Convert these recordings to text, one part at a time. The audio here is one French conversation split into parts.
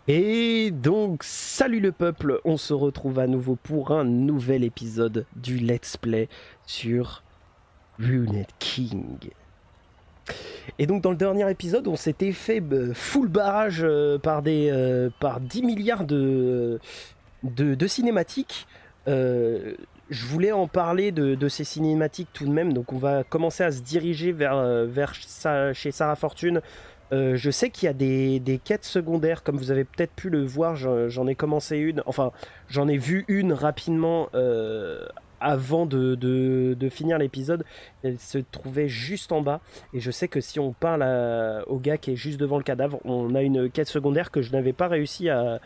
Et donc, salut le peuple, on se retrouve à nouveau pour un nouvel épisode du Let's Play sur Ruined King. Et donc, dans le dernier épisode, on s'était fait full barrage par 10 milliards de cinématiques. Je voulais en parler de ces cinématiques tout de même, donc on va commencer à se diriger chez Sarah Fortune. Je sais qu'il y a des quêtes secondaires, comme vous avez peut-être pu le voir, j'en ai commencé une, enfin j'en ai vu une rapidement avant de finir l'épisode. Elle se trouvait juste en bas, et je sais que si on parle au gars qui est juste devant le cadavre, on a une quête secondaire que je n'avais pas réussi à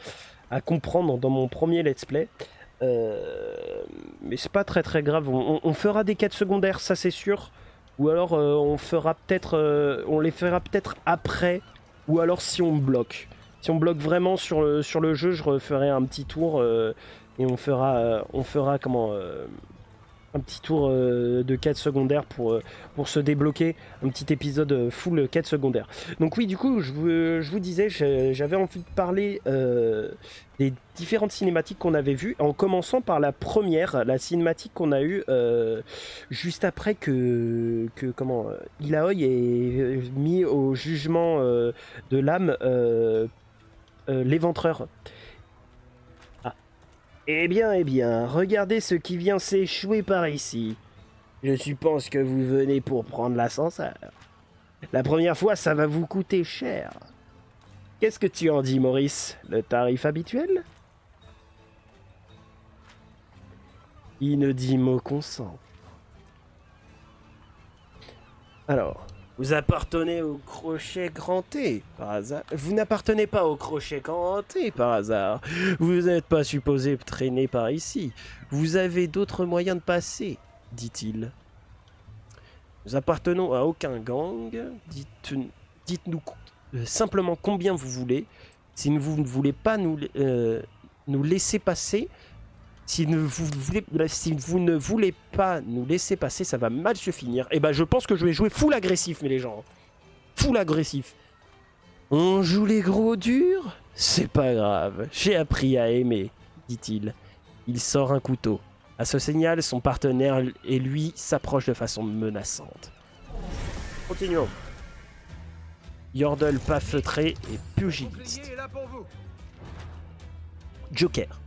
comprendre dans mon premier let's play. Mais c'est pas très grave, on fera des quêtes secondaires, ça c'est sûr. Ou alors on les fera peut-être après. Ou alors si on bloque. Si on bloque vraiment sur le jeu, je referai un petit tour et on fera un petit tour de quête secondaire pour se débloquer un petit épisode full quête secondaire. Donc oui, du coup, je vous disais, j'avais envie de parler des différentes cinématiques qu'on avait vues, en commençant par la première, la cinématique qu'on a eue juste après que Ilaoi ait mis au jugement de l'âme l'éventreur. Eh bien, regardez ce qui vient s'échouer par ici. Je suppose que vous venez pour prendre l'ascenseur. La première fois, ça va vous coûter cher. Qu'est-ce que tu en dis, Maurice? Le tarif habituel? Il ne dit mot consent. Alors, vous appartenez au crochet cranté, par hasard? Vous n'appartenez pas au crochet cranté, par hasard. Vous n'êtes pas supposé traîner par ici. Vous avez d'autres moyens de passer, dit-il. Nous appartenons à aucun gang. Dites-nous simplement combien vous voulez. Si vous ne voulez pas nous laisser passer, si vous ne voulez pas nous laisser passer, ça va mal se finir. Et ben je pense que je vais jouer full agressif, mais les gens. Full agressif. On joue les gros durs? C'est pas grave. J'ai appris à aimer, dit-il. Il sort un couteau. À ce signal, son partenaire et lui s'approchent de façon menaçante. Continuons. Yordle pas feutré et pugiliste. Joker.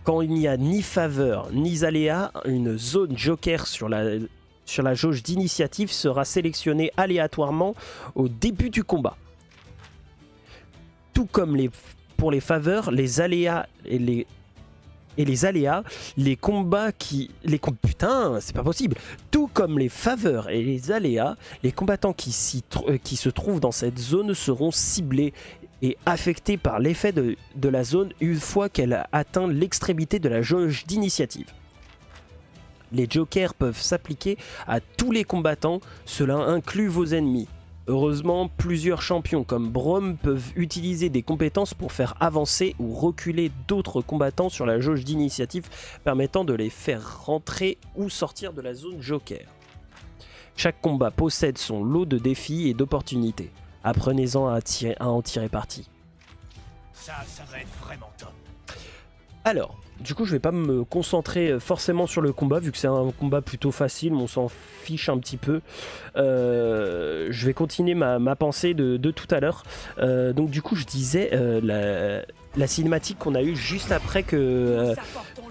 Quand il n'y a ni faveur ni aléa, une zone joker sur la jauge d'initiative sera sélectionnée aléatoirement au début du combat. Tout comme pour les faveurs, les aléas les combats putain, c'est pas possible. Tout comme les faveurs et les aléas, les combattants qui se trouvent dans cette zone seront ciblés et affectés par l'effet de la zone une fois qu'elle atteint l'extrémité de la jauge d'initiative. Les jokers peuvent s'appliquer à tous les combattants, cela inclut vos ennemis. Heureusement, plusieurs champions comme Braum peuvent utiliser des compétences pour faire avancer ou reculer d'autres combattants sur la jauge d'initiative, permettant de les faire rentrer ou sortir de la zone joker. Chaque combat possède son lot de défis et d'opportunités. Apprenez-en à en tirer parti. Ça va être vraiment top. Alors, du coup, je vais pas me concentrer forcément sur le combat, vu que c'est un combat plutôt facile, mais on s'en fiche un petit peu. Je vais continuer ma pensée de tout à l'heure. Donc du coup, je disais, la cinématique qu'on a eue juste après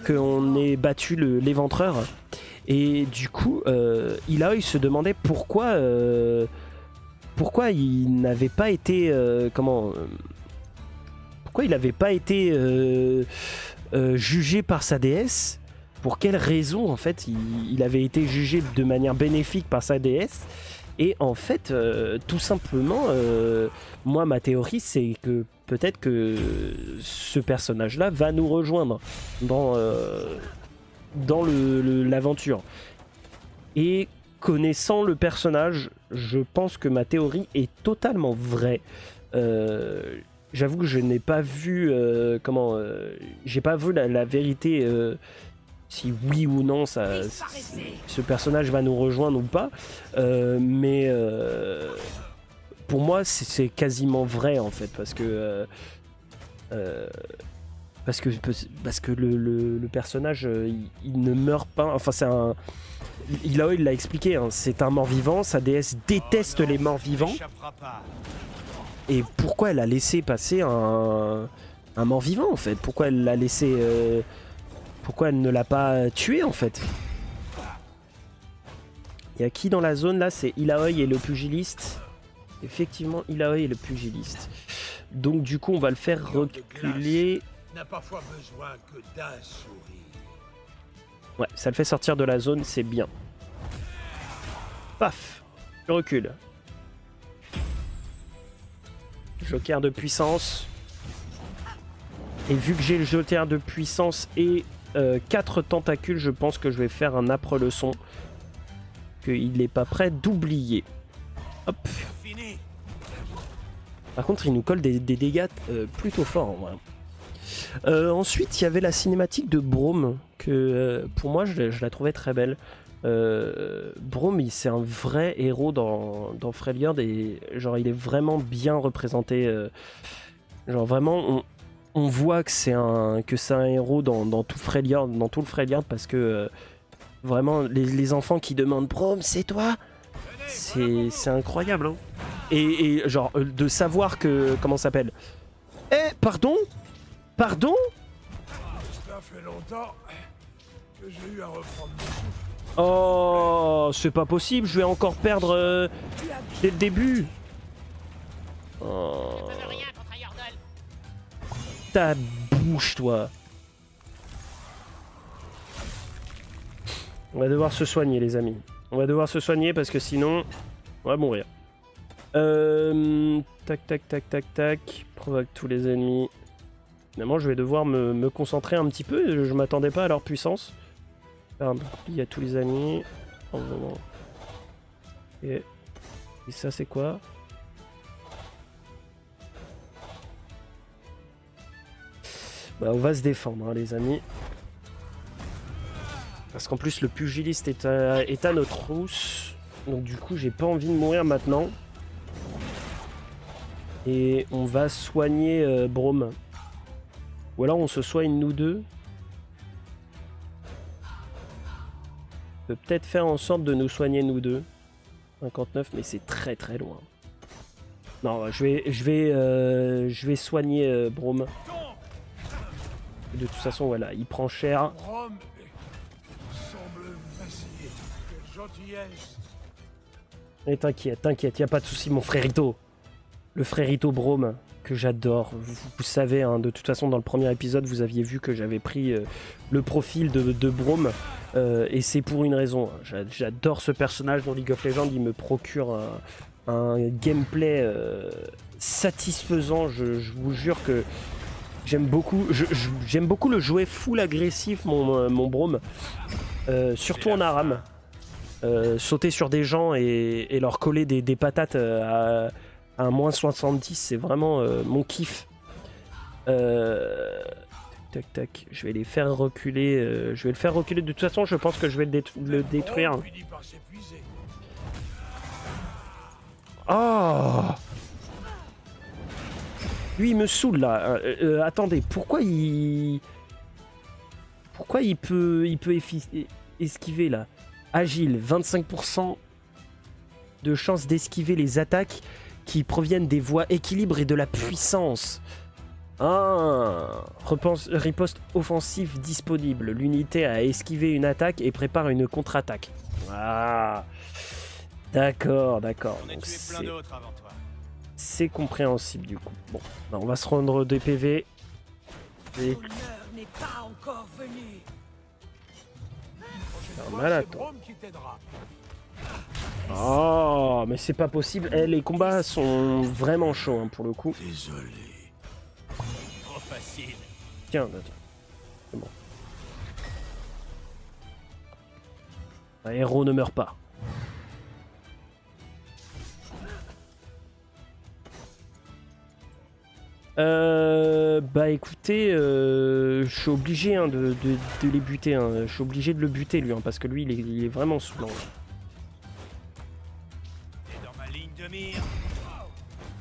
qu'on ait battu l'éventreur. Et du coup, il se demandait pourquoi il n'avait pas été... pourquoi il n'avait pas été... jugé par sa déesse. Pour quelle raison en fait il avait été jugé de manière bénéfique par sa déesse? Et en fait tout simplement moi ma théorie c'est que peut-être que ce personnage là va nous rejoindre dans l'aventure. Et connaissant le personnage, je pense que ma théorie est totalement vraie. J'avoue que je n'ai pas vu j'ai pas vu la vérité si oui ou non ce personnage va nous rejoindre ou pas, mais pour moi c'est quasiment vrai en fait, parce que Parce que le personnage, il ne meurt pas. Enfin, c'est un... il l'a expliqué, hein, c'est un mort-vivant, sa déesse déteste les morts-vivants. Et pourquoi elle a laissé passer un mort-vivant en fait? Pourquoi elle l'a laissé... pourquoi elle ne l'a pas tué en fait? Il y a qui dans la zone là? C'est Ilaoi et le pugiliste. Effectivement, Ilaoi et le pugiliste. Donc du coup, on va le faire reculer. N'a parfois besoin que d'un sourire. Ouais, ça le fait sortir de la zone, c'est bien. Paf, je recule. Joker de puissance. Et vu que j'ai le joker de puissance et 4 tentacules, je pense que je vais faire un âpre leçon. Qu'il n'est pas prêt d'oublier. Hop. Par contre, il nous colle des dégâts plutôt forts en vrai. Ensuite, il y avait la cinématique de Braum, que pour moi, je la trouvais très belle. Braum, c'est un vrai héros dans Freljord et genre, il est vraiment bien représenté. Genre, vraiment, on voit que c'est un héros dans tout Freljord, dans tout le Freljord, parce que vraiment, les enfants qui demandent Braum, c'est toi? C'est incroyable, hein. Et genre, de savoir que... Comment ça s'appelle? Eh, pardon? Pardon? Ça fait longtemps que j'ai eu à reprendre mon souffle. Oh, c'est pas possible, je vais encore perdre dès le début. Oh. Ta bouche, toi. On va devoir se soigner, les amis. On va devoir se soigner parce que sinon, on va mourir. Tac, tac, tac, tac, tac. Provoque tous les ennemis. Finalement, je vais devoir me concentrer un petit peu. Je m'attendais pas à leur puissance. Il y a tous les ennemis. Oh, non. Et ça, c'est quoi? Bah, on va se défendre, hein, les amis. Parce qu'en plus, le pugiliste est à notre rousse. Donc, du coup, j'ai pas envie de mourir maintenant. Et on va soigner Braum. Ou alors on se soigne nous deux. On peut peut-être faire en sorte de nous soigner nous deux. 59, mais c'est très très loin. Non, je vais soigner Braum. De toute façon, voilà, il prend cher. Braum semble vaciller. Quelle gentillesse. Et t'inquiète, y a pas de souci, mon frérito. Le frérito Braum, que j'adore. Vous savez, hein, de toute façon, dans le premier épisode, vous aviez vu que j'avais pris le profil de Braum. Et c'est pour une raison. J'adore ce personnage dans League of Legends. Il me procure un gameplay satisfaisant. Je vous jure que j'aime beaucoup. J'aime beaucoup le jouer full agressif, mon Braum. Surtout en ARAM. Sauter sur des gens et leur coller des patates à un moins 70, c'est vraiment mon kiff. Tac tac, je vais les faire reculer. Je vais le faire reculer. De toute façon, je pense que je vais le détruire. Oh, lui, il me saoule là. Attendez, pourquoi il peut esquiver là? Agile, 25% de chance d'esquiver les attaques qui proviennent des voies équilibre et de la puissance. Ah, riposte offensive disponible. L'unité a esquivé une attaque et prépare une contre-attaque. Ah, d'accord. Donc c'est compréhensible du coup. Bon, ben, on va se rendre des PV. Et... n'est pas encore venu. Malade. Oh, mais c'est pas possible. Les combats sont vraiment chauds hein, pour le coup. Désolé. Trop facile. Tiens, c'est bon. Un héros ne meurt pas. Bah écoutez, je suis obligé hein, de les buter. Hein. Je suis obligé de le buter lui, hein, parce que lui il est vraiment saoulant. Et dans ma ligne de mire.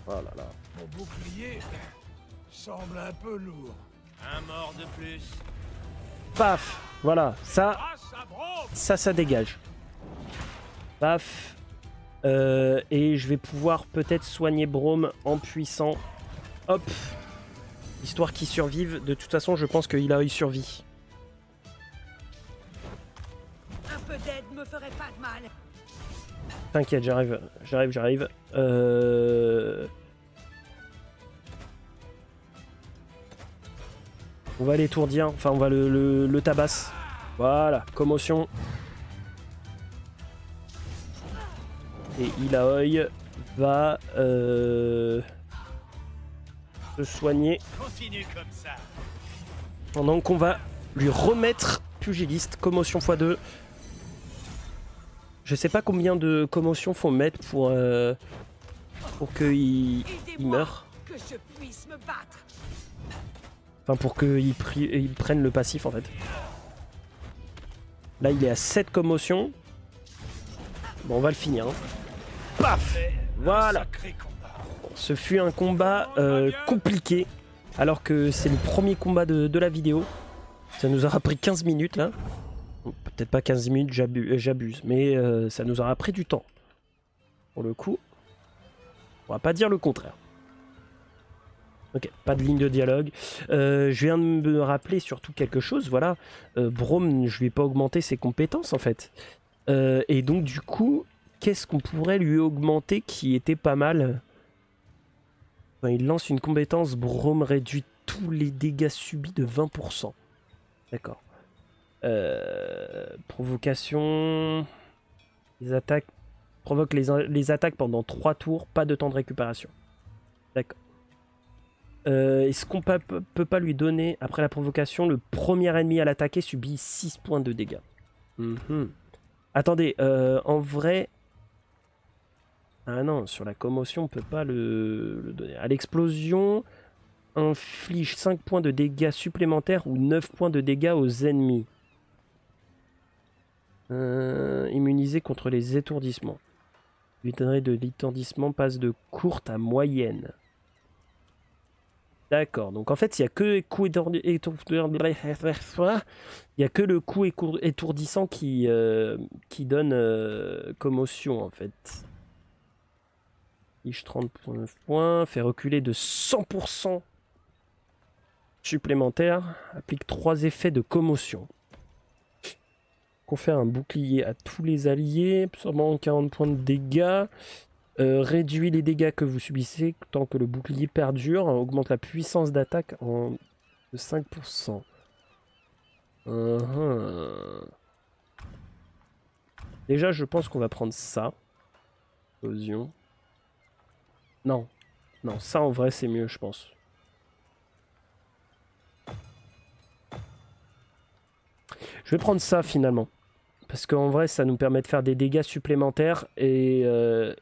Oh là là. Mon bouclier semble un peu lourd. Un mort de plus. Paf. Voilà, ça, Grâce à Brome. ça dégage. Paf. Et je vais pouvoir peut-être soigner Brome en puissant. Hop. Histoire qu'il survive. De toute façon, je pense qu'il a eu survie. Un peu d'aide me ferait pas de mal. T'inquiète, j'arrive. On va l'étourdir, enfin on va le tabasse. Voilà, commotion. Et Ilaoi va se soigner Continue comme ça. pendant qu'on va lui remettre pugiliste, commotion x2. Je sais pas combien de commotion faut mettre pour qu'il Aidez-moi, meure. que je puisse me battre. Enfin pour qu'il prenne le passif en fait. Là il est à 7 commotions. Bon on va le finir. Hein. Paf. Voilà. Sacré combat. Ce fut un combat compliqué. Alors que c'est le premier combat de la vidéo. Ça nous aura pris 15 minutes là. Peut-être pas 15 minutes, j'abuse. Mais ça nous aura pris du temps. Pour le coup, on va pas dire le contraire. Ok, pas de ligne de dialogue. Je viens de me rappeler surtout quelque chose. Voilà, Brome, je lui ai pas augmenté ses compétences en fait. Et donc du coup, qu'est-ce qu'on pourrait lui augmenter qui était pas mal? Enfin, il lance une compétence, Brome réduit tous les dégâts subis de 20%. D'accord. Provocation. Les attaques. Provoque les attaques pendant 3 tours, pas de temps de récupération. D'accord. Est-ce qu'on peut pas lui donner, après la provocation, le premier ennemi à l'attaquer subit 6 points de dégâts. Attendez, en vrai... Ah non, sur la commotion, on peut pas le donner. À l'explosion, inflige 5 points de dégâts supplémentaires ou 9 points de dégâts aux ennemis. Immunisé contre les étourdissements. L'unité de l'étourdissement passe de courte à moyenne. D'accord, donc en fait, il n'y a que le coup étourdissant qui donne commotion en fait. Liche 39 points, fait reculer de 100% supplémentaire, applique 3 effets de commotion. Confère un bouclier à tous les alliés, absorbant 40 points de dégâts. Réduit les dégâts que vous subissez tant que le bouclier perdure. Augmente la puissance d'attaque de 5%. Déjà, je pense qu'on va prendre ça. Explosion. Non. Non, ça en vrai, c'est mieux, je pense. Je vais prendre ça finalement. Parce qu'en vrai, ça nous permet de faire des dégâts supplémentaires et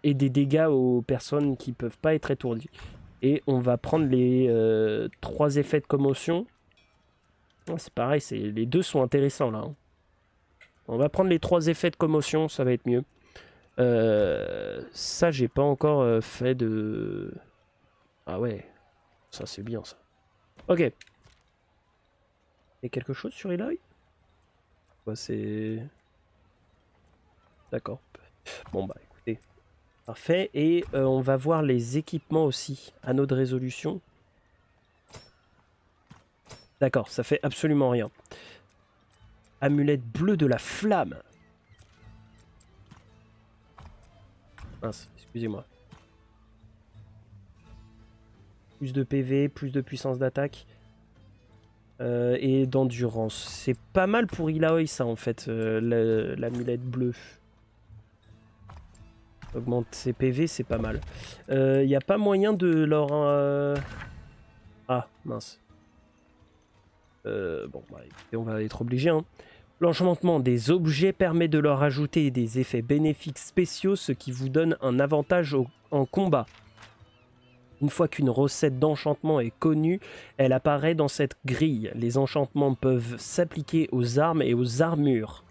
des dégâts aux personnes qui peuvent pas être étourdies. Et on va prendre les 3 effets de commotion. Oh, c'est pareil, les deux sont intéressants là. Hein. On va prendre les 3 effets de commotion, ça va être mieux. Ça, j'ai pas encore fait de... Ah ouais, ça c'est bien ça. Ok. Il y a quelque chose sur Eloy? Ouais, c'est... D'accord. Bon bah écoutez. Parfait. Et on va voir les équipements aussi. Anneau de résolution. D'accord, ça fait absolument rien. Amulette bleue de la flamme. Mince, excusez-moi. Plus de PV, plus de puissance d'attaque. Et d'endurance. C'est pas mal pour Ilaoi ça en fait, l'amulette bleue. Augmente ses PV, c'est pas mal. Il n'y a pas moyen de leur... Ah, mince. Bon, bah écoutez, on va être obligé. Hein. L'enchantement des objets permet de leur ajouter des effets bénéfiques spéciaux, ce qui vous donne un avantage en combat. Une fois qu'une recette d'enchantement est connue, elle apparaît dans cette grille. Les enchantements peuvent s'appliquer aux armes et aux armures.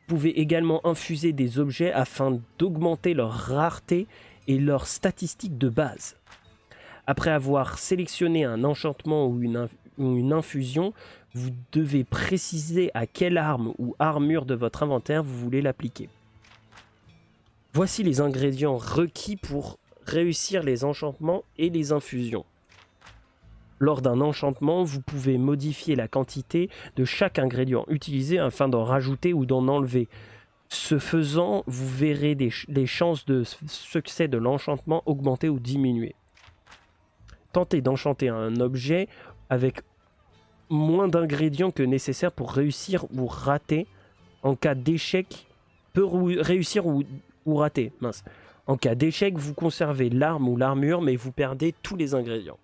Vous pouvez également infuser des objets afin d'augmenter leur rareté et leurs statistiques de base. Après avoir sélectionné un enchantement ou une infusion, vous devez préciser à quelle arme ou armure de votre inventaire vous voulez l'appliquer. Voici les ingrédients requis pour réussir les enchantements et les infusions. Lors d'un enchantement, vous pouvez modifier la quantité de chaque ingrédient utilisé afin d'en rajouter ou d'en enlever. Ce faisant, vous verrez les chances de succès de l'enchantement augmenter ou diminuer. Tentez d'enchanter un objet avec moins d'ingrédients que nécessaire pour réussir ou rater. En cas d'échec, peut réussir ou rater. Mince. En cas d'échec, vous conservez l'arme ou l'armure, mais vous perdez tous les ingrédients.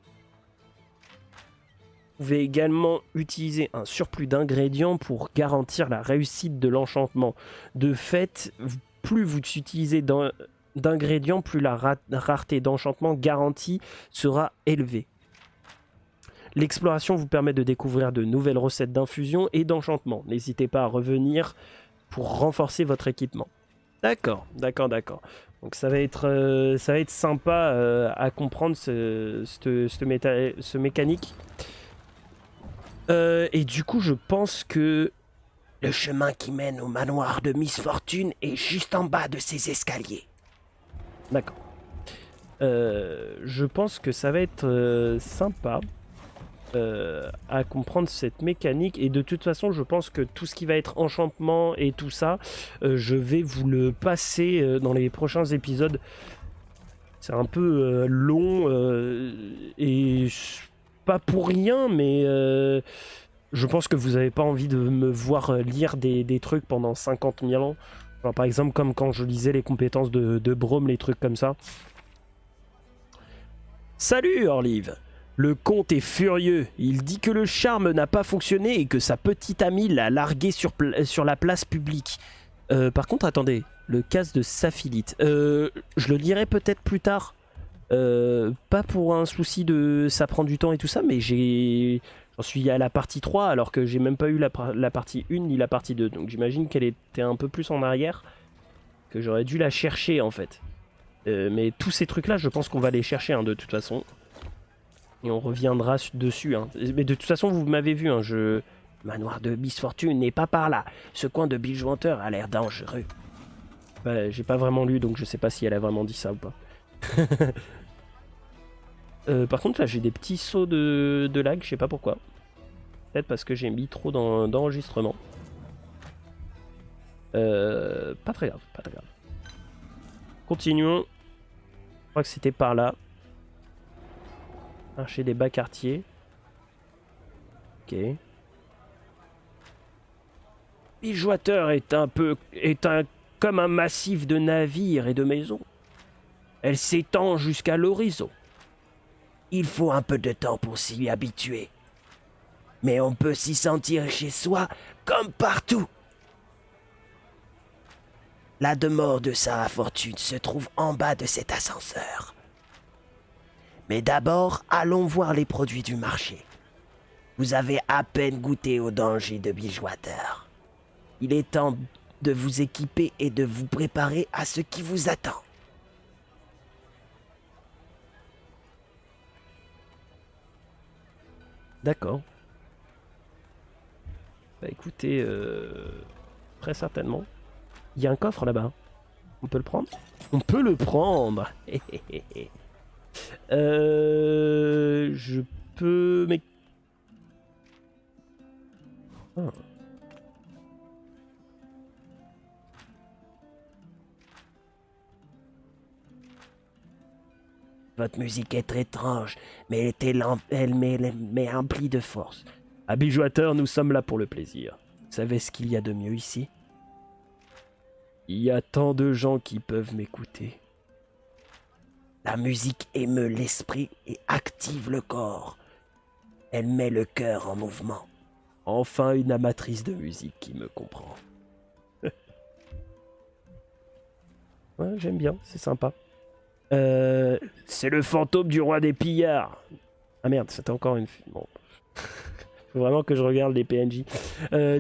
Vous pouvez également utiliser un surplus d'ingrédients pour garantir la réussite de l'enchantement. De fait, plus vous utilisez d'ingrédients, plus la rareté d'enchantement garantie sera élevée. L'exploration vous permet de découvrir de nouvelles recettes d'infusion et d'enchantement. N'hésitez pas à revenir pour renforcer votre équipement. D'accord. Donc ça va être sympa à comprendre ce mécanique. Et du coup, je pense que le chemin qui mène au manoir de Miss Fortune est juste en bas de ces escaliers. D'accord. Je pense que ça va être sympa à comprendre cette mécanique. Et de toute façon, je pense que tout ce qui va être enchantement et tout ça, je vais vous le passer dans les prochains épisodes. C'est un peu long et pas pour rien, mais je pense que vous n'avez pas envie de me voir lire des trucs pendant 50 000 ans. Genre, par exemple, comme quand je lisais les compétences de Braum, les trucs comme ça. Salut Orlive! Le comte est furieux. Il dit que le charme n'a pas fonctionné et que sa petite amie l'a largué sur la place publique. Par contre, attendez, le casse de Saphilite. Je le lirai peut-être plus tard. Pas pour un souci de ça prend du temps et tout ça, mais j'en suis à la partie 3 alors que j'ai même pas eu la partie 1 ni la partie 2. Donc j'imagine qu'elle était un peu plus en arrière, que j'aurais dû la chercher en fait. Mais tous ces trucs là, je pense qu'on va les chercher de toute façon. Et on reviendra dessus. Mais de toute façon, vous m'avez vu, Manoir de Miss Fortune n'est pas par là. Ce coin de Bilgewater a l'air dangereux. Bah, j'ai pas vraiment lu, donc je sais pas si elle a vraiment dit ça ou pas. Par contre, là, j'ai des petits sauts de lag, je sais pas pourquoi. Peut-être parce que j'ai mis trop d'enregistrement. Pas très grave. Continuons. Je crois que c'était par là. Archer des bas quartiers. Ok. Bilgewater est comme un massif de navires et de maisons. Elle s'étend jusqu'à l'horizon. Il faut un peu de temps pour s'y habituer. Mais on peut s'y sentir chez soi comme partout. La demeure de sa fortune se trouve en bas de cet ascenseur. Mais d'abord, allons voir les produits du marché. Vous avez à peine goûté aux dangers de Bilgewater. Il est temps de vous équiper et de vous préparer à ce qui vous attend. D'accord. Bah écoutez, très certainement. Il y a un coffre là-bas. On peut le prendre? On peut le prendre. Je peux... Mais... Ah. Votre musique est très étrange, mais elle m'est emplie de force. À Bilgewater, nous sommes là pour le plaisir. Vous savez ce qu'il y a de mieux ici? Il y a tant de gens qui peuvent m'écouter. La musique émeut l'esprit et active le corps. Elle met le cœur en mouvement. Enfin une amatrice de musique qui me comprend. Ouais, j'aime bien, c'est sympa. C'est le fantôme du roi des pillards. Ah merde, c'était encore une... Bon. Faut vraiment que je regarde les PNJ.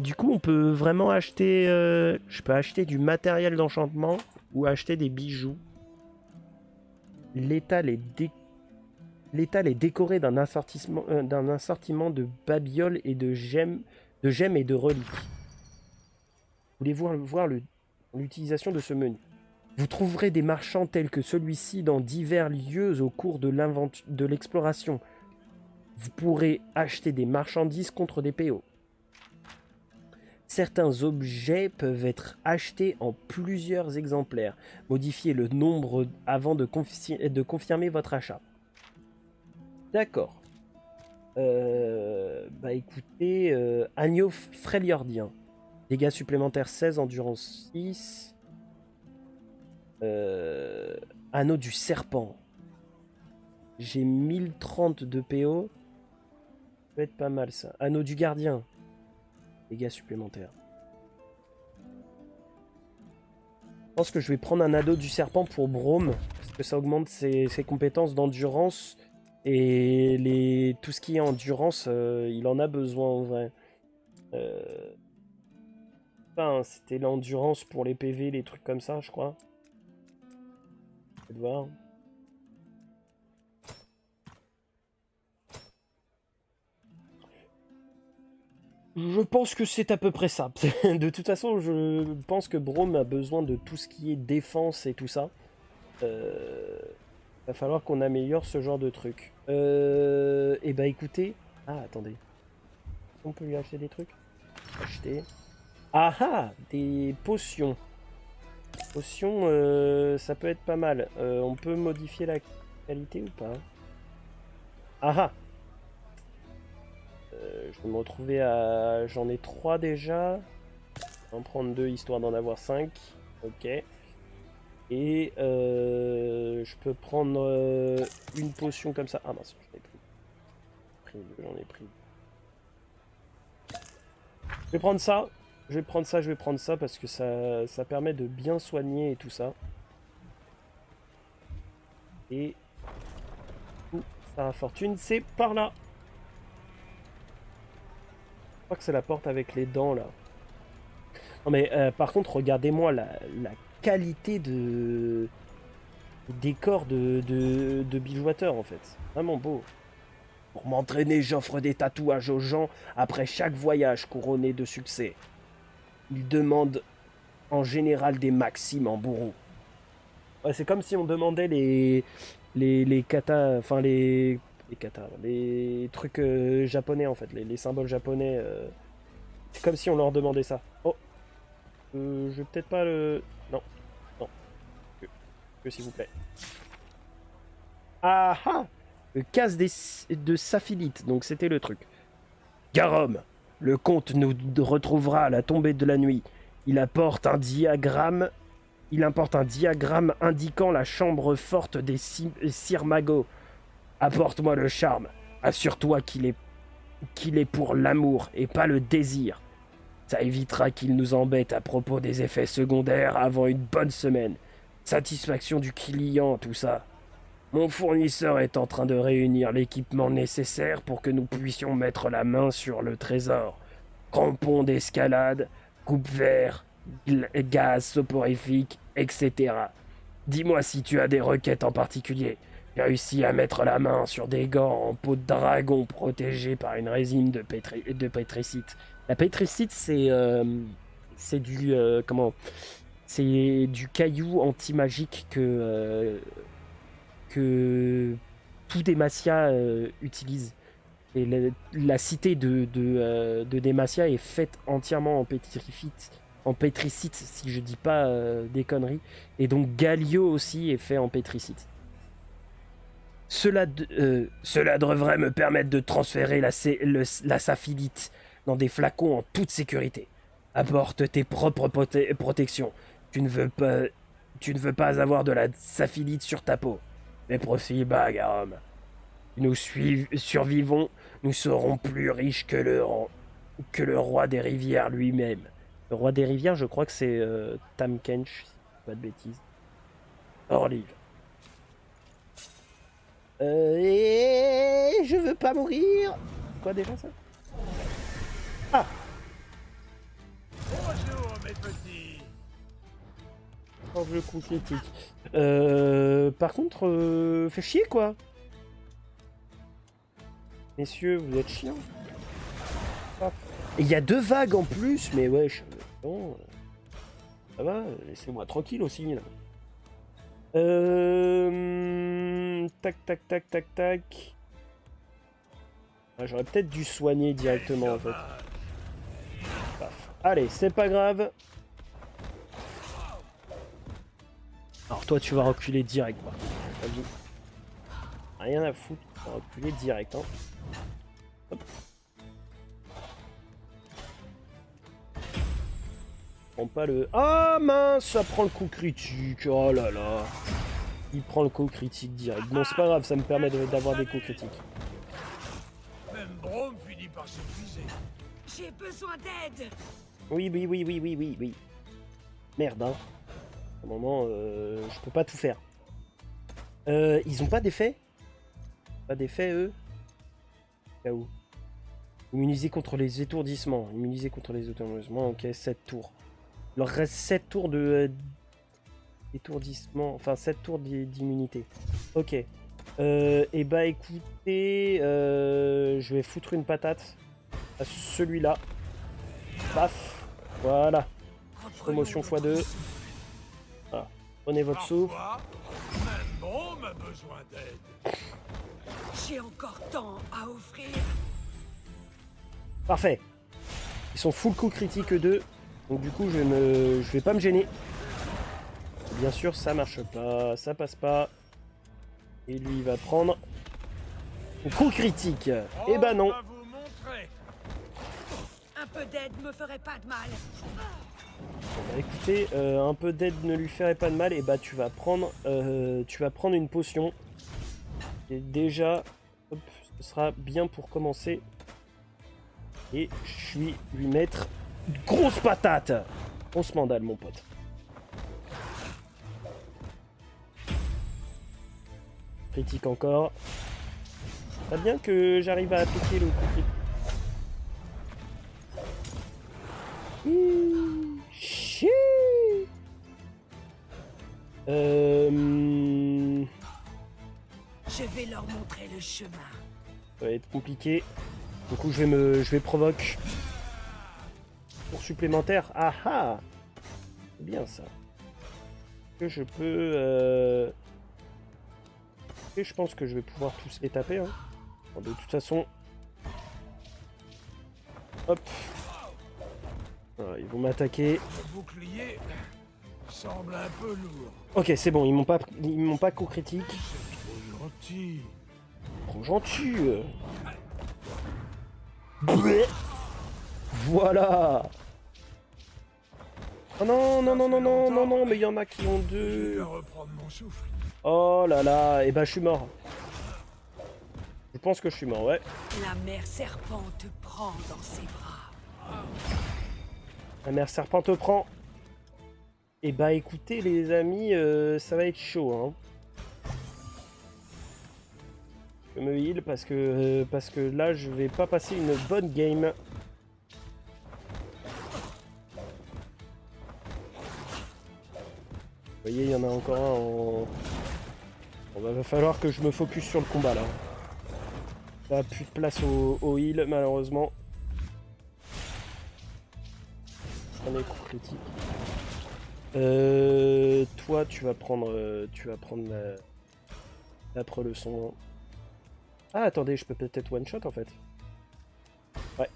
Du coup, on peut vraiment acheter... Je peux acheter du matériel d'enchantement ou acheter des bijoux. L'étal est L'étal est décoré d'un assortiment de babioles et de gemmes et de reliques. Voulez-vous voir l'utilisation de ce menu? Vous trouverez des marchands tels que celui-ci dans divers lieux au cours de l'exploration. Vous pourrez acheter des marchandises contre des PO. Certains objets peuvent être achetés en plusieurs exemplaires. Modifiez le nombre avant de confirmer votre achat. D'accord. Bah écoutez, agneau fréliordien. Dégâts supplémentaires 16, endurance 6. Anneau du serpent. J'ai 1030 de PO. Ça peut être pas mal ça. Anneau du gardien. Dégâts supplémentaires. Je pense que je vais prendre un anneau du serpent pour Brome. Parce que ça augmente ses compétences d'endurance. Et tout ce qui est endurance, il en a besoin en vrai. Enfin, c'était l'endurance pour les PV, les trucs comme ça, je crois. Je vais voir. Je pense que c'est à peu près ça. De toute façon, je pense que Brome a besoin de tout ce qui est défense et tout ça. Va falloir qu'on améliore ce genre de truc. Et bah écoutez... Ah, attendez. On peut lui acheter des trucs? Acheter. Ah ah! Des potions. Potions, ça peut être pas mal. On peut modifier la qualité ou pas? Ah ah! Je vais me retrouver à... J'en ai 3 déjà. Je vais en prendre 2 histoire d'en avoir 5. Ok. Et je peux prendre une potion comme ça. Ah mince, j'en ai pris. J'en ai pris. Je vais prendre ça. Je vais prendre ça parce que ça permet de bien soigner et tout ça. Et... sa fortune, c'est par là. Je crois que c'est la porte avec les dents là. Non mais par contre, regardez-moi la qualité de décor de Bill Water en fait. Vraiment beau. Pour m'entraîner, j'offre des tatouages aux gens après chaque voyage couronné de succès. Ils demandent en général des maximes en bourreau. Ouais, c'est comme si on demandait les katas, enfin les katas, les trucs japonais en fait, les symboles japonais. C'est comme si on leur demandait ça. Oh, je vais peut-être pas le... Non, non, que s'il vous plaît. Ah ah! Le casse de Saphilite, donc c'était le truc. Garum, le comte nous retrouvera à la tombée de la nuit. Il importe un diagramme indiquant la chambre forte des Sirmago. Apporte-moi le charme. Assure-toi qu'il est pour l'amour et pas le désir. Ça évitera qu'il nous embête à propos des effets secondaires avant une bonne semaine. Satisfaction du client, tout ça. Mon fournisseur est en train de réunir l'équipement nécessaire pour que nous puissions mettre la main sur le trésor. Crampons d'escalade, coupe-vert, gaz soporifique, etc. Dis-moi si tu as des requêtes en particulier. J'ai réussi à mettre la main sur des gants en peau de dragon protégés par une résine de pétricite. La pétricite, c'est du... comment? C'est du caillou anti-magique que tous Demacia utilisent. Et la cité de Demacia est faite entièrement en pétricite, si je dis pas des conneries. Et donc Galio aussi est fait en pétricite. Cela devrait me permettre de transférer la saphilite dans des flacons en toute sécurité. Apporte tes propres protections. Tu ne veux pas avoir de la saphilite sur ta peau. Mais profite bas, Garum. Si nous survivons, nous serons plus riches que le roi des rivières lui-même. Le roi des rivières, je crois que c'est Tam Kench, si je dis pas de bêtises. Orlive. Et je veux pas mourir. Quoi déjà ça? Ah. Bonjour, mes petits. Le coup critique. Par contre, fait chier quoi. Messieurs, vous êtes chiants. Paf. Et il y a 2 vagues en plus, mais ouais, bon, ça va, laissez-moi tranquille aussi là. Tac, tac, tac, tac, tac. Ah, j'aurais peut-être dû soigner directement en fait. Paf. Allez, c'est pas grave. Alors toi, tu vas reculer direct, quoi. Vas-y. Rien à foutre, tu vas reculer direct, hein. Hop. Prends pas le... Ah mince, ça prend le coup critique. Oh là là. Il prend le coup critique direct. Bon, c'est pas grave, ça me permet d'avoir des coups critiques. Même Brome finit par s'épuiser. J'ai besoin d'aide. Oui, oui, oui, oui, oui, oui, oui. Merde, hein. À un moment, je peux pas tout faire. Ils ont pas d'effet? Pas d'effet, eux? Là où? Immunisé contre les étourdissements. Immunisé contre les étourdissements, ok, 7 tours. Il leur reste 7 tours de... étourdissement, enfin 7 tours d'immunité. Ok. Et bah écoutez, je vais foutre une patate à celui-là. Paf. Voilà. Promotion x2. Voilà. Prenez votre souffle. Parfois, même Brome a besoin d'aide. J'ai encore tant à offrir. Parfait. Ils sont full coup critique 2. Donc du coup je vais pas me gêner. Bien sûr ça marche pas, ça passe pas. Et lui il va prendre coup critique. Et bah non. On va vous montrer. Un peu d'aide me ferait pas de mal. Bah, écoutez, un peu d'aide ne lui ferait pas de mal. Et bah tu vas prendre une potion. Et déjà, hop, ce sera bien pour commencer. Et je vais lui mettre une grosse patate. On se mandale mon pote. Critique encore. Pas bien que j'arrive à appliquer le coup critique. Chiii. Je vais leur montrer le chemin. Ça va être compliqué. Du coup je vais provoquer. Pour supplémentaire. Ah ah. C'est bien ça. Que je peux... Et je pense que je vais pouvoir tous les taper. Hein. Bon, de toute façon... Hop. Voilà, ils vont m'attaquer. Le bouclier semble un peu lourd. Ok, c'est bon, ils m'ont pas coup critique. Trop gentil. Trop gentil. Bleh. Voilà. Oh non, non, non, non, non, non, non, mais il y en a qui ont J'ai eu deux. à reprendre mon souffle. Oh là là, et bah je suis mort. Je pense que je suis mort, ouais. La mère serpent te prend dans ses bras. La mère serpent te prend. Et bah écoutez les amis, ça va être chaud. Hein. Je me heal parce que là je vais pas passer une bonne game. Vous voyez, il y en a encore un en... Bon, va falloir que je me focus sur le combat là. Là, plus de place au heal malheureusement. On est coup critique. Toi, tu vas prendre la pre-leçon. Ah, attendez, je peux peut-être one-shot en fait. Ouais.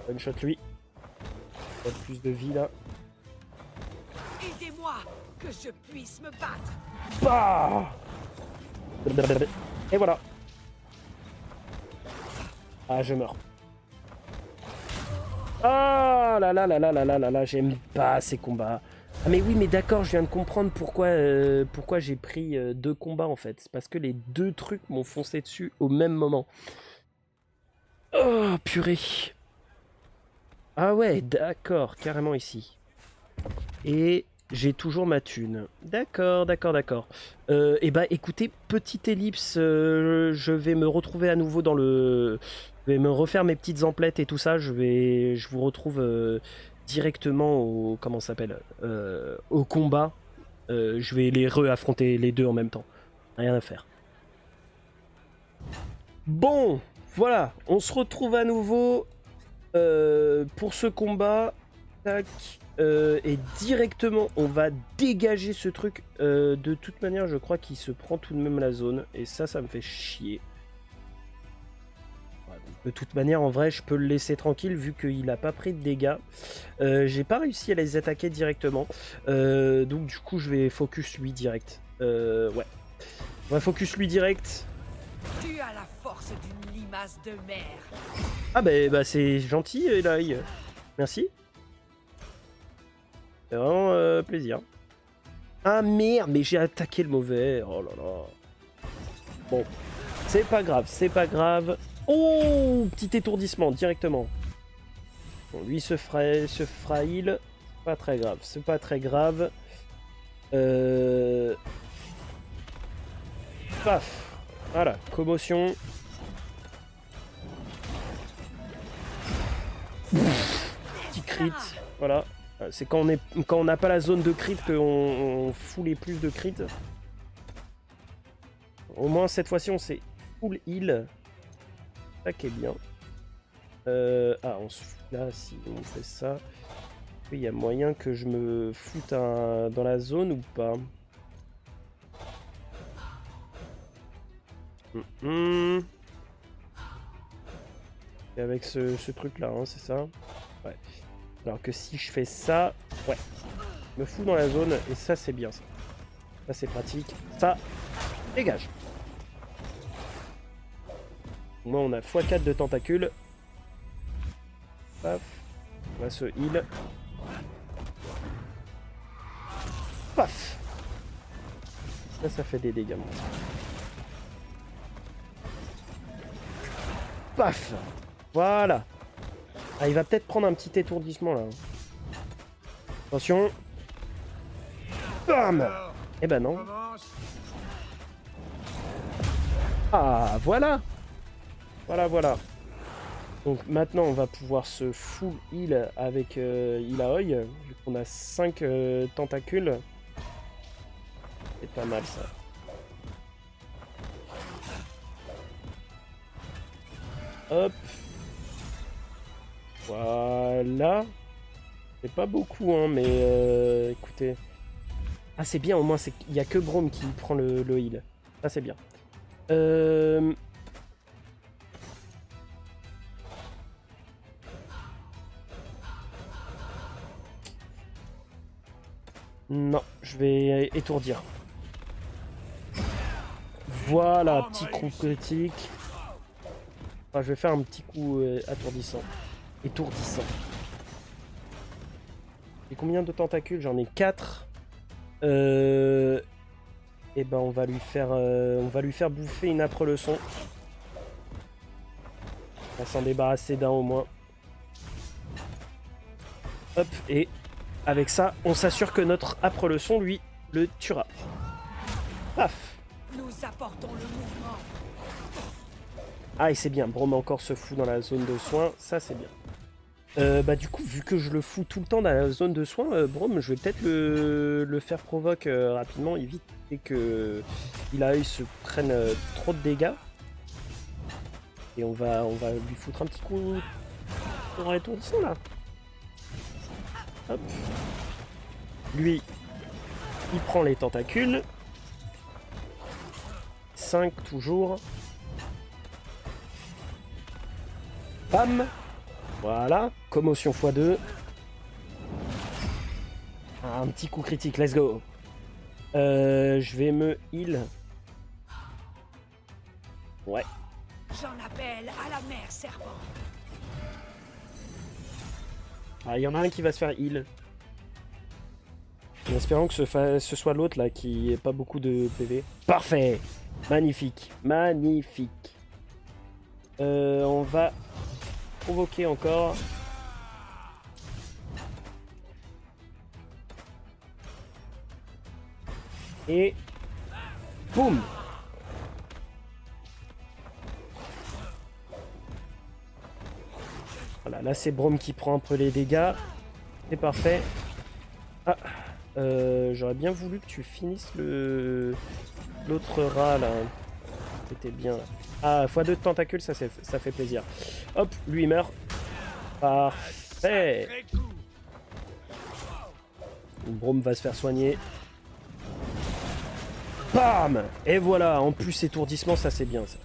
One-shot lui. Il a plus de vie là. Aidez-moi, que je puisse me battre. Bah et voilà. Ah, je meurs. Ah là là là là là là là là, j'aime pas ces combats. Ah mais oui, mais d'accord, je viens de comprendre pourquoi j'ai pris 2 combats en fait. C'est parce que les 2 trucs m'ont foncé dessus au même moment. Oh purée. Ah ouais, d'accord, carrément ici. Et j'ai toujours ma thune. D'accord, d'accord, d'accord. Et bah écoutez, petite ellipse, je vais me retrouver à nouveau dans le... Je vais me refaire mes petites emplettes et tout ça. Je vous retrouve directement au... Comment ça s'appelle au combat. Je vais les re-affronter les deux en même temps. Rien à faire. Bon, voilà, on se retrouve à nouveau pour ce combat. Tac. Et directement, on va dégager ce truc. De toute manière, je crois qu'il se prend tout de même la zone. Et ça me fait chier. De toute manière, en vrai, je peux le laisser tranquille vu qu'il n'a pas pris de dégâts. J'ai pas réussi à les attaquer directement. Donc du coup, je vais focus lui direct. Ouais. On va focus lui direct. Tu as la force d'une limace de mer. Ah bah c'est gentil, Eloy. Merci. C'est vraiment plaisir. Ah merde, mais j'ai attaqué le mauvais. Oh là là. Bon, c'est pas grave, c'est pas grave. Oh, petit étourdissement directement. Bon, lui se fera heal. Pas très grave, c'est pas très grave. Paf. Voilà, commotion. Petit crit, voilà. C'est quand on n'a pas la zone de crit qu'on fout les plus de crit. Au moins cette fois-ci on s'est full heal. Ça qui est bien. On se fout là si on fait ça. Il y a moyen que je me foute dans la zone ou pas? Et avec ce truc là, hein, c'est ça? Ouais. Alors que si je fais ça, ouais. Je me fous dans la zone et ça c'est bien ça. Ça c'est pratique. Ça, dégage. Moi on a x4 de tentacules. Paf. On va se heal. Paf. Ça fait des dégâts. Paf. Voilà. Ah, il va peut-être prendre un petit étourdissement là. Attention. Bam. Eh ben non. Ah, voilà. Voilà. Donc maintenant on va pouvoir se full heal avec Ilaoi, vu qu'on a 5 tentacules. C'est pas mal ça. Hop. Voilà. C'est pas beaucoup hein, mais écoutez. Ah c'est bien, au moins il y a que Braum qui prend le heal. Ça c'est bien. Non, je vais étourdir. Voilà, petit coup critique. Enfin, je vais faire un petit coup étourdissant. Et combien de tentacules? J'en ai 4. Et ben on va lui faire bouffer une âpre leçon. On va s'en débarrasser d'un au moins. Hop, et avec ça, on s'assure que notre âpre leçon, lui, le tuera. Paf. Nous apportons le mouvement. Ah, et c'est bien, Braum encore se fout dans la zone de soins, ça c'est bien. Bah du coup, vu que je le fous tout le temps dans la zone de soins, Braum, je vais peut-être le faire provoque rapidement, éviter que il se prenne trop de dégâts. Et on va lui foutre un petit coup dans l'étourdissement là. Hop. Lui, il prend les tentacules. 5 toujours. Bam. Voilà. Commotion x2. Un petit coup critique, let's go. Je vais me heal. Ouais. J'en appelle à la mer serpent. Ah, il y en a un qui va se faire heal. En espérant que ce soit l'autre là qui ait pas beaucoup de PV. Parfait. Magnifique. On va provoquer encore. Et boum. Voilà, là c'est Braum qui prend un peu les dégâts. C'est parfait. Ah, j'aurais bien voulu que tu finisses l'autre rat là. C'était bien là. Ah, x2 de tentacules, ça fait plaisir. Hop, lui il meurt. Parfait. Très coup. Brome va se faire soigner. Bam! Et voilà, en plus étourdissement, ça c'est bien ça.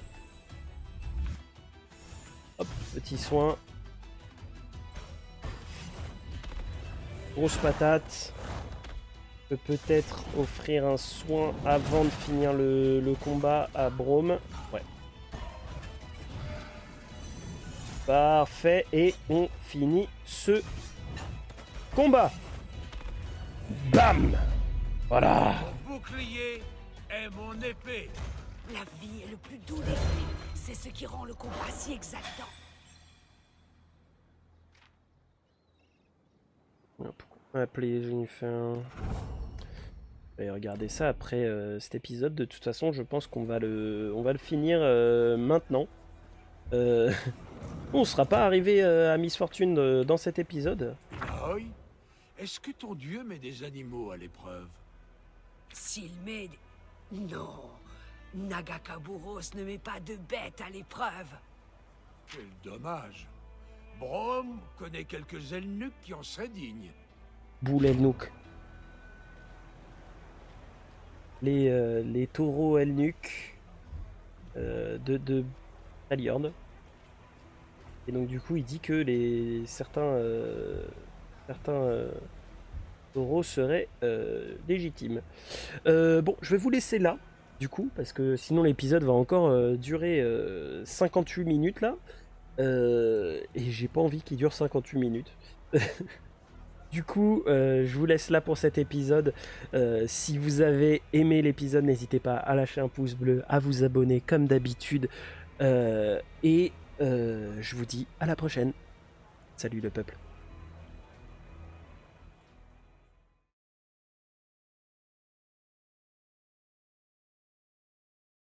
Hop, petit soin. Grosse patate. Je peux peut-être offrir un soin avant de finir le combat à Brome. Ouais. Parfait. Et on finit ce combat. Bam! Voilà. Mon bouclier est mon épée. La vie est le plus doux des fruits. C'est ce qui rend le combat si exaltant. Pourquoi appeler Jennifer? Et regardez ça après cet épisode. De toute façon, je pense qu'on va on va le finir maintenant. On sera pas arrivé à Miss Fortune dans cet épisode. Aoi, est-ce que ton dieu met des animaux à l'épreuve? S'il met... Non. Nagakaburos ne met pas de bêtes à l'épreuve. Quel dommage. Brome connaît quelques eunuques qui en seraient dignes. Boule Elnouk. Les taureaux Elnuc de Taliord. Et donc du coup il dit que certains taureaux seraient légitimes. Bon, je vais vous laisser là, du coup, parce que sinon l'épisode va encore durer 58 minutes là. Et j'ai pas envie qu'il dure 58 minutes. Du coup, je vous laisse là pour cet épisode. Si vous avez aimé l'épisode, n'hésitez pas à lâcher un pouce bleu, à vous abonner comme d'habitude. Et je vous dis à la prochaine. Salut le peuple.